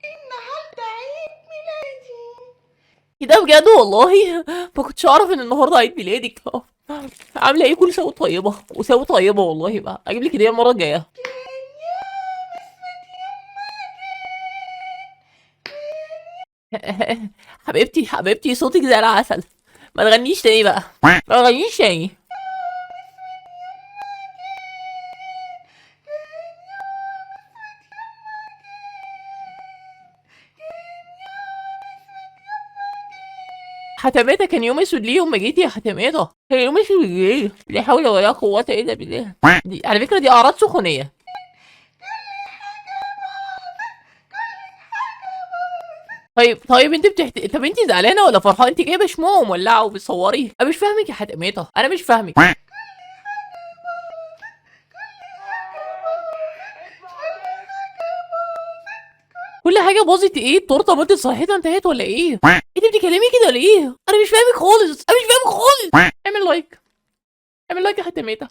النهارده عيد ميلادي. كده بجد والله ما كنتش اعرف ان النهارده عيد ميلادك. عامله ايه؟ كل سنه وانت طيبه وسنه طيبه والله. بقى اجيب لك هديه المره الجايه. حبيبتي حبيبتي صوتك زي العسل. ما تغنيش تاني بقى. ما تغنيش تاني. حتماتة كان يوم اسود ليه يوم ما جيتي يا حتماتة؟ كان يوم اسود ليه؟ لا حول ولا قوة الا بالله. دي على فكرة دي اعراض سخونية. طيب انت طب انت زعلانة ولا فرحانة؟ انت جايبة شموع ومولعة وبتصوري؟ انا مش فاهمك يا حتماتة، انا مش فاهمك. كل حاجة باظت ايه؟ التورتة باظت، صحتها انتهت ولا ايه؟ انت بتتكلمي كده ليه؟ انا مش فاهمك خالص، انا مش فاهمك خالص. اعمل لايك، اعمل لايك يا حتماتة.